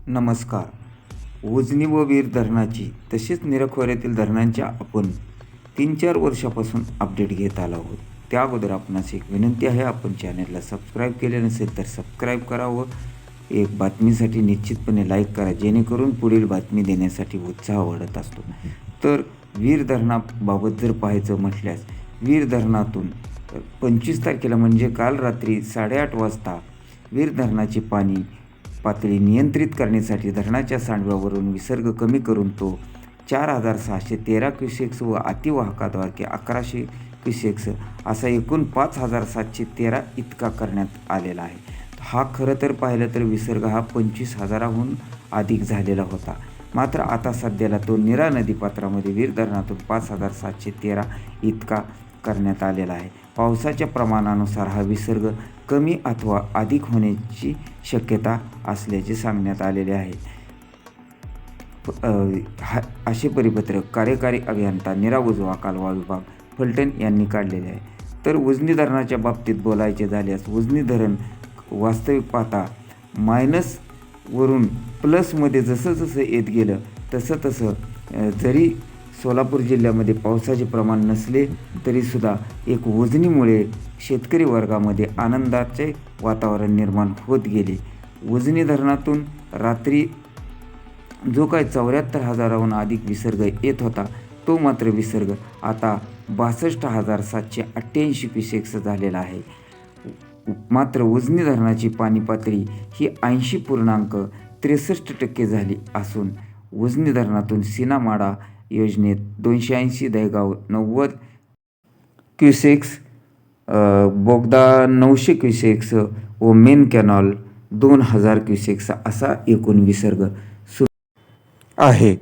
नमस्कार. उजनी व वीर धरणाची तसेच निरखोऱ्यातील धरणांच्या आपण 3-4 वर्षापासून अपडेट घेत आलो आहोत. त्या अगोदर आपणास एक विनंती आहे, आपण चॅनलला सबस्क्राईब केले नसेल तर सबस्क्राईब करावं. एक बातमीसाठी निश्चितपणे लाईक करा, जेणेकरून पुढील बातमी देण्यासाठी उत्साह वाढत असतो. तर वीर धरणाबाबत जर पाहायचं म्हटल्यास, वीर धरणातून 25 तारखेला म्हणजे काल रात्री 8:30 वाजता वीर धरणाची पाणी पातळी नियंत्रित करण्यासाठी धरणाच्या सांडव्यावरून विसर्ग कमी करून तो 4,613 क्युसेक्स व अतिवाहकाद्वारे 1,100 क्युसेक्स असा एकूण 5,713 इतका करण्यात आलेला आहे. हा खरं तर पाहिलं तर विसर्ग हा 25,000हून अधिक झालेला होता. मात्र आता सध्याला तो नीरा नदीपात्रामध्ये वीर धरणातून 5,713 इतका करण्यात आलेला आहे. पावसाच्या प्रमाणानुसार हा विसर्ग कमी अथवा अधिक होण्याची शक्यता असल्याचे सांगण्यात आलेले आहे. असे परिपत्रक कार्यकारी अभियंता नीरा उजवा कालवा विभाग फलटण यांनी काढलेले आहे. तर उजनी धरणाच्या बाबतीत बोलायचे झाल्यास, उजनी धरण वास्तविक पाहता मायनस वरून प्लसमध्ये जसं जसं येत गेलं तसं जरी सोलापूर जिल्ह्यामध्ये पावसाचे प्रमाण नसले तरीसुद्धा एक उजनीमुळे शेतकरी वर्गामध्ये आनंदाचे वातावरण निर्माण होत गेले. उजनी धरणातून रात्री जो काही 74,000हून अधिक विसर्ग येत होता, तो मात्र विसर्ग आता 62,788 क्युसेक्स झालेला आहे. मात्र उजनी धरणाची पाणी पातळी ही 80.63% झाली असून उजनी धरणातून सीना-माडा योजनेत 280, दहेगाव 90 क्युसेक्स, बोगदा 900 क्युसेक्स व मेन कॅनॉल 2,000 क्युसेक्स असा एकूण विसर्ग आहे.